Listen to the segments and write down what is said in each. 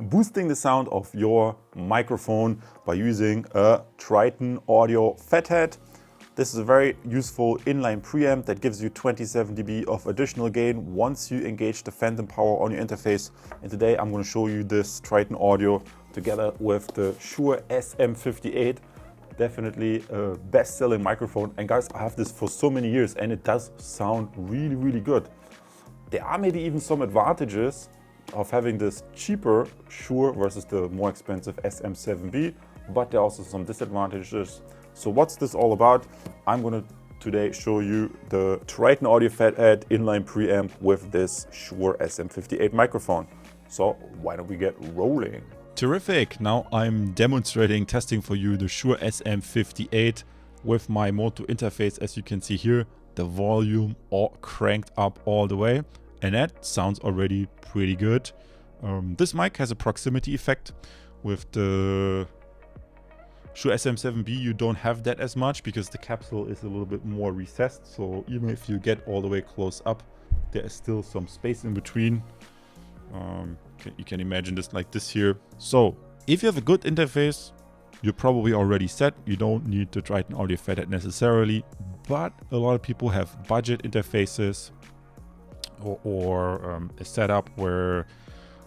boosting the sound of your microphone by using a TritonAudio FetHead. This is a very useful inline preamp that gives you 27 dB of additional gain once you engage the phantom power on your interface. And today I'm going to show you this TritonAudio together with the Shure SM58. Definitely a best-selling microphone. And guys, I have this for so many years and it does sound really, really good. There are maybe even some advantages of having this cheaper Shure versus the more expensive SM7B, but there are also some disadvantages. So what's this all about? I'm going to today show you the TritonAudio FetHead inline preamp with this Shure SM58 microphone. So why don't we get rolling? Terrific! Now I'm demonstrating, testing for you the Shure SM58 with my MOTU interface. As you can see here, the volume all cranked up all the way, and that sounds already pretty good. This mic has a proximity effect. With the Shure SM7B you don't have that as much because the capsule is a little bit more recessed, so even if you get all the way close up, there is still some space in between. You can imagine this like this here. So if you have a good interface, you're probably already set. You don't need the TritonAudio FetHead necessarily, but a lot of people have budget interfaces or a setup where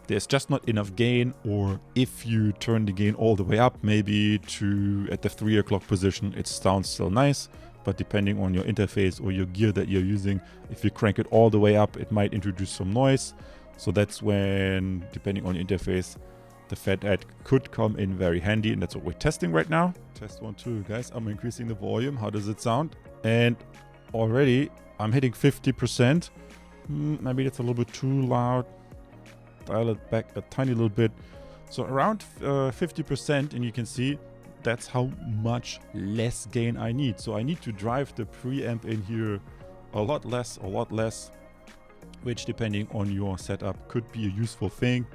there's just not enough gain, or if you turn the gain all the way up, maybe to at the 3 o'clock position, it sounds still nice, but depending on your interface or your gear that you're using, if you crank it all the way up, it might introduce some noise. So that's when, depending on your interface, the FetHead could come in very handy, and that's what we're testing right now. Test 1, 2, guys. I'm increasing the volume. How does it sound? And already I'm hitting 50%. Maybe that's a little bit too loud. Dial it back a tiny little bit. So around 50%, and you can see that's how much less gain I need. So I need to drive the preamp in here a lot less, which depending on your setup could be a useful thing.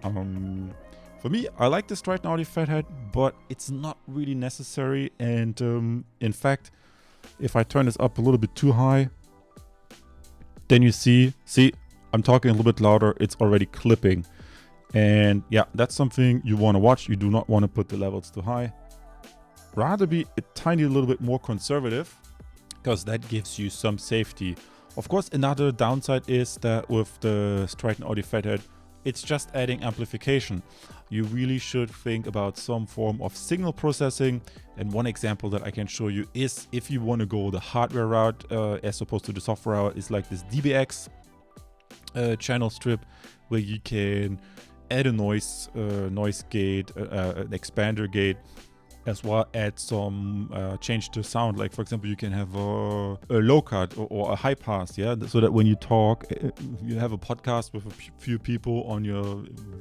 For me, I like this TritonAudio FetHead, but it's not really necessary. And in fact, if I turn this up a little bit too high, then you see, I'm talking a little bit louder, it's already clipping. And yeah, that's something you want to watch. You do not want to put the levels too high. Rather be a tiny little bit more conservative, because that gives you some safety. Of course, another downside is that with the TritonAudio FetHead, it's just adding amplification. You really should think about some form of signal processing. And one example that I can show you is if you want to go the hardware route as opposed to the software route, is like this DBX channel strip, where you can add a noise gate, an expander gate, as well add some change the sound. Like for example, you can have a low cut or a high pass, yeah, so that when you talk, you have a podcast with a few people on your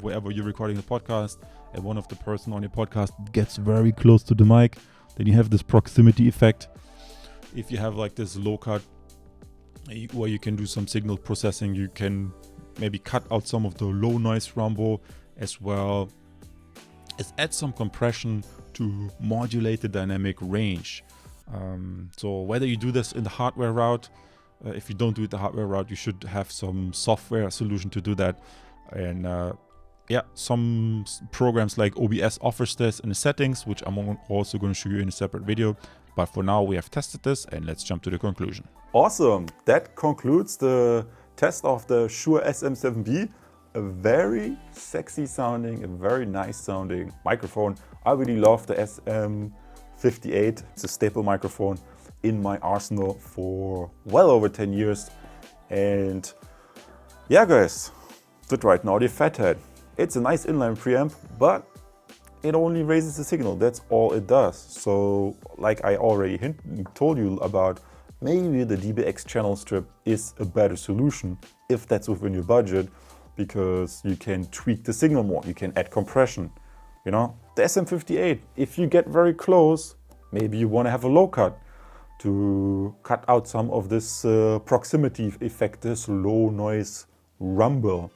wherever you're recording the podcast, and one of the person on your podcast gets very close to the mic, then you have this proximity effect. If you have like this low cut where you can do some signal processing, you can maybe cut out some of the low noise rumble, as well as add some compression to modulate the dynamic range. So whether you do this in the hardware route, if you don't do it the hardware route, you should have some software solution to do that. And yeah, some programs like OBS offers this in the settings, which I'm also going to show you in a separate video. But for now, we have tested this, and let's jump to the conclusion. Awesome. That concludes the test of the Shure SM7B. A very sexy sounding, a very nice sounding microphone. I really love the SM58. It's a staple microphone in my arsenal for well over 10 years. And yeah, guys, the TritonAudio FetHead. It's a nice inline preamp, but it only raises the signal. That's all it does. So like I already told you about, maybe the DBX channel strip is a better solution if that's within your budget, because you can tweak the signal more. You can add compression. You know, the SM58, if you get very close, maybe you want to have a low cut to cut out some of this proximity effect, this low noise rumble.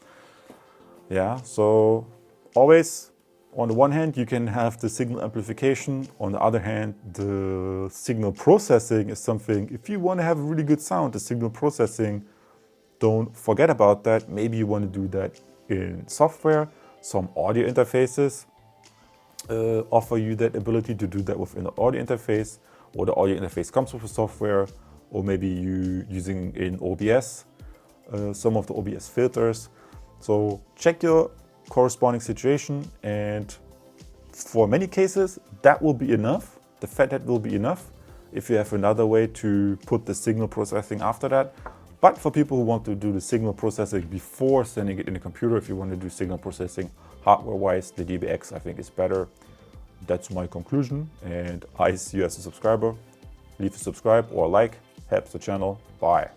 Yeah, so always on the one hand, you can have the signal amplification. On the other hand, the signal processing is something, if you want to have a really good sound, the signal processing, don't forget about that. Maybe you want to do that in software. Some audio interfaces offer you that ability to do that within the audio interface, or the audio interface comes with a software, or maybe you using in OBS, some of the OBS filters. So check your corresponding situation, and for many cases that will be enough. The FetHead will be enough if you have another way to put the signal processing after that. But for people who want to do the signal processing before sending it in the computer, if you want to do signal processing hardware-wise, the DBX I think is better. That's my conclusion, and I see you as a subscriber. Leave a subscribe or a like, helps the channel. Bye.